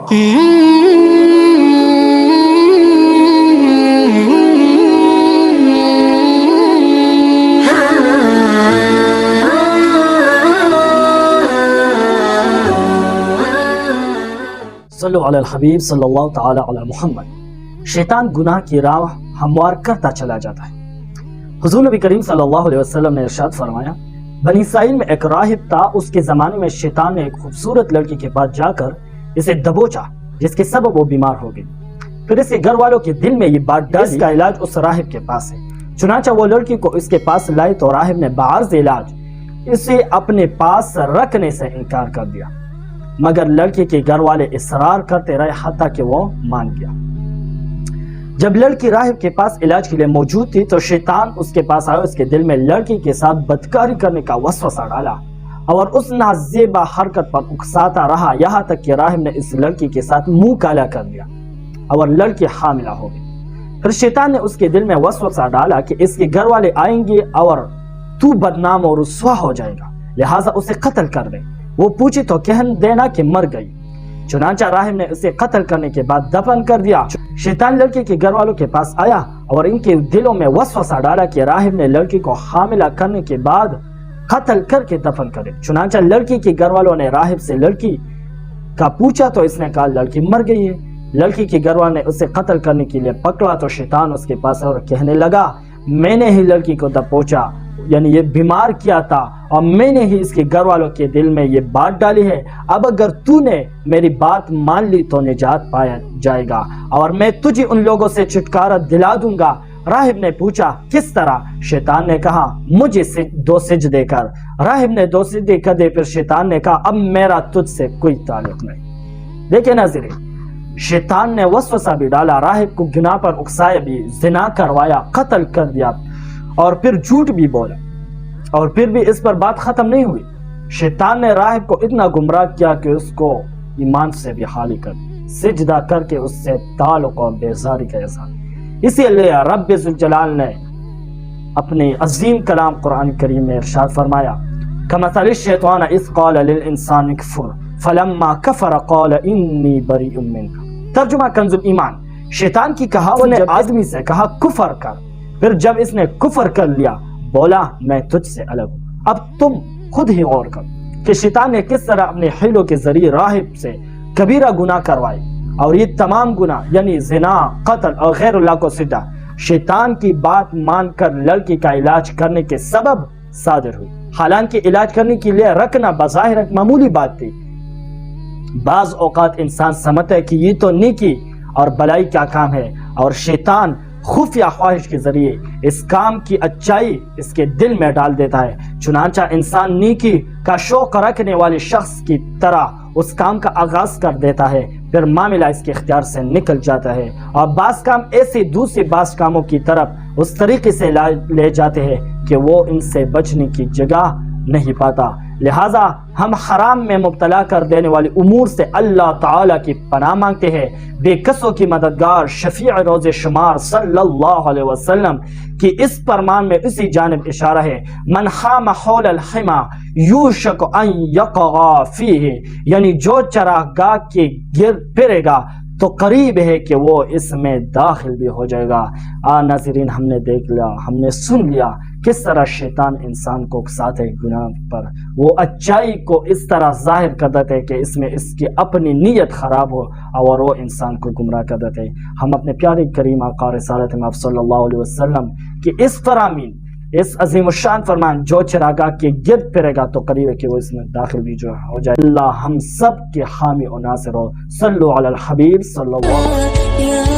صلو علی الحبیب صلی اللہ تعالی علی محمد۔ شیطان گناہ کی راہ ہموار کرتا چلا جاتا ہے۔ حضور نبی کریم صلی اللہ علیہ وسلم نے ارشاد فرمایا، بنی اسرائیل میں ایک راہب تھا، اس کے زمانے میں شیطان نے ایک خوبصورت لڑکی کے پاس جا کر اسے دبوچا، جس کے سبب وہ بیمار ہو گئی۔ پھر اس کے گھر والوں کے دل میں یہ بات ڈالی، اس کا علاج اس راہب کے پاس ہے۔ چنانچہ وہ لڑکی کو اس کے پاس لائے تو راہب نے بعرض علاج اسے اپنے پاس رکھنے سے انکار کر دیا، مگر لڑکی کے گھر والے اصرار کرتے رہے حتیٰ کہ وہ مان گیا۔ جب لڑکی راہب کے پاس علاج کے لیے موجود تھی تو شیطان اس کے پاس آیا، اس کے دل میں لڑکی کے ساتھ بدکاری کرنے کا وسوسہ ڈالا اور اس نازیبا حرکت پر اکساتا رہا، یہاں تک کہ راہب نے اس لڑکی کے ساتھ منہ کالا کر دیا اور لڑکی حاملہ ہو گئی۔ پھر شیطان نے اس کے دل میں وسوسہ ڈالا کہ اس کے گھر والے آئیں گے اور تو بدنام اور رسوا ہو جائے گا، لہٰذا اسے قتل کر دے۔ وہ پوچھی تو کہن دینا کہ مر گئی۔ چنانچہ راہب نے اسے قتل کرنے کے بعد دفن کر دیا۔ شیطان لڑکی کے گھر والوں کے پاس آیا اور ان کے دلوں میں وسوسہ ڈالا کہ راہب نے لڑکی کو حاملہ کرنے کے بعد قتل کر کے دفن کرے۔ چنانچہ لڑکی کے گھر والوں نے راہب سے لڑکی کا پوچھا تو اس نے کہا لڑکی مر گئی ہے۔ لڑکی کے گھر والوں نے اسے قتل کرنے کے لیے پکڑا تو شیطان اس کے پاس اور کہنے لگا، میں نے ہی لڑکی کو دبوچا، یعنی یہ بیمار کیا تھا، اور میں نے ہی اس کے گھر والوں کے دل میں یہ بات ڈالی ہے۔ اب اگر تو نے میری بات مان لی تو نجات پایا جائے گا اور میں تجھے ان لوگوں سے چھٹکارا دلا دوں گا۔ راہب نے پوچھا کس طرح؟ شیطان نے کہا مجھے 2 سجدے کر۔ راہب نے 2 سجدے کر دے۔ پھر شیطان نے کہا اب میرا تجھ سے کوئی تعلق نہیں۔ دیکھیں ناظرین، شیطان نے وسوسہ بھی ڈالا، راہب کو گناہ پر اکسایا بھی، زنا کروایا، قتل کر دیا اور پھر جھوٹ بھی بولا، اور پھر بھی اس پر بات ختم نہیں ہوئی۔ شیطان نے راہب کو اتنا گمراہ کیا کہ اس کو ایمان سے بھی خالی کر سجدہ کر کے اس سے تعلق اور بیزاری کا اظہار۔ اسی لیے رب ذوالجلال نے اپنے عظیم کلام قرآن کریم میں ارشاد فرمایا، کمثل الشیطان اذ قال للانسان اکفر فلما کفر قال انی بریء منک۔ ترجمہ کنز الایمان۔ شیطان کی کہاوت نے آدمی سے کہا کفر کر، پھر جب اس نے کفر کر لیا بولا میں تجھ سے الگ ہوں۔ اب تم خود ہی غور کرو کہ شیطان نے کس طرح اپنے حیلوں کے ذریعے راہب سے کبیرہ گناہ کروائے، اور یہ تمام گناہ یعنی زنا، قتل اور غیر اللہ کو سجدہ شیطان کی بات مان کر لڑکی کا علاج کرنے کے سبب صادر ہوئی۔ حالانکہ علاج کرنے کے لیے رکھنا بظاہر ایک معمولی بات تھی۔ بعض اوقات انسان سمجھتا ہے کہ یہ تو نیکی اور بلائی کیا کام ہے، اور شیطان خفیہ خواہش کے ذریعے اس کام کی اچائی اس کے دل میں ڈال دیتا ہے۔ چنانچہ انسان نیکی کا شوق رکھنے والے شخص کی طرح اس کام کا آغاز کر دیتا ہے، پھر معاملہ اس کے اختیار سے نکل جاتا ہے، اور بعض کام ایسے دوسرے بعض کاموں کی طرف اس طریقے سے لے جاتے ہیں کہ وہ ان سے بچنے کی جگہ نہیں پاتا۔ لہٰذا ہم حرام میں مبتلا کر دینے والے امور سے اللہ تعالیٰ کی پناہ مانگتے ہیں۔ بے کسوں کی مددگار شفیع روز شمار صلی اللہ علیہ وسلم کی اس فرمان میں اسی جانب اشارہ ہے، من حام حول الحما یوشک ان یقع فیہ، یعنی جو چراگاہ کے گرد پھرے گا تو قریب ہے کہ وہ اس میں داخل بھی ہو جائے گا۔ ناظرین، ہم نے دیکھ لیا، ہم نے سن لیا کس طرح شیطان انسان کو اکساتے ہے گناہ پر، وہ اچائی کو اس طرح ظاہر کر دیتے ہے کہ اس میں اس کی اپنی نیت خراب ہو اور وہ انسان کو گمراہ کر دیتے ہے۔ ہم اپنے پیارے کریم آقا رسالت مآب صلی اللہ علیہ وسلم کی اس فرامین، اس عظیم الشان فرمان، جو چراگاہ کے گرد پھرے گا تو قریب ہے کہ وہ اس میں داخل بھی جو ہو جائے۔ اللہ ہم سب کے حامی و ناصر ہو۔ صلو علی الحبیب صلی اللہ علیہ وسلم۔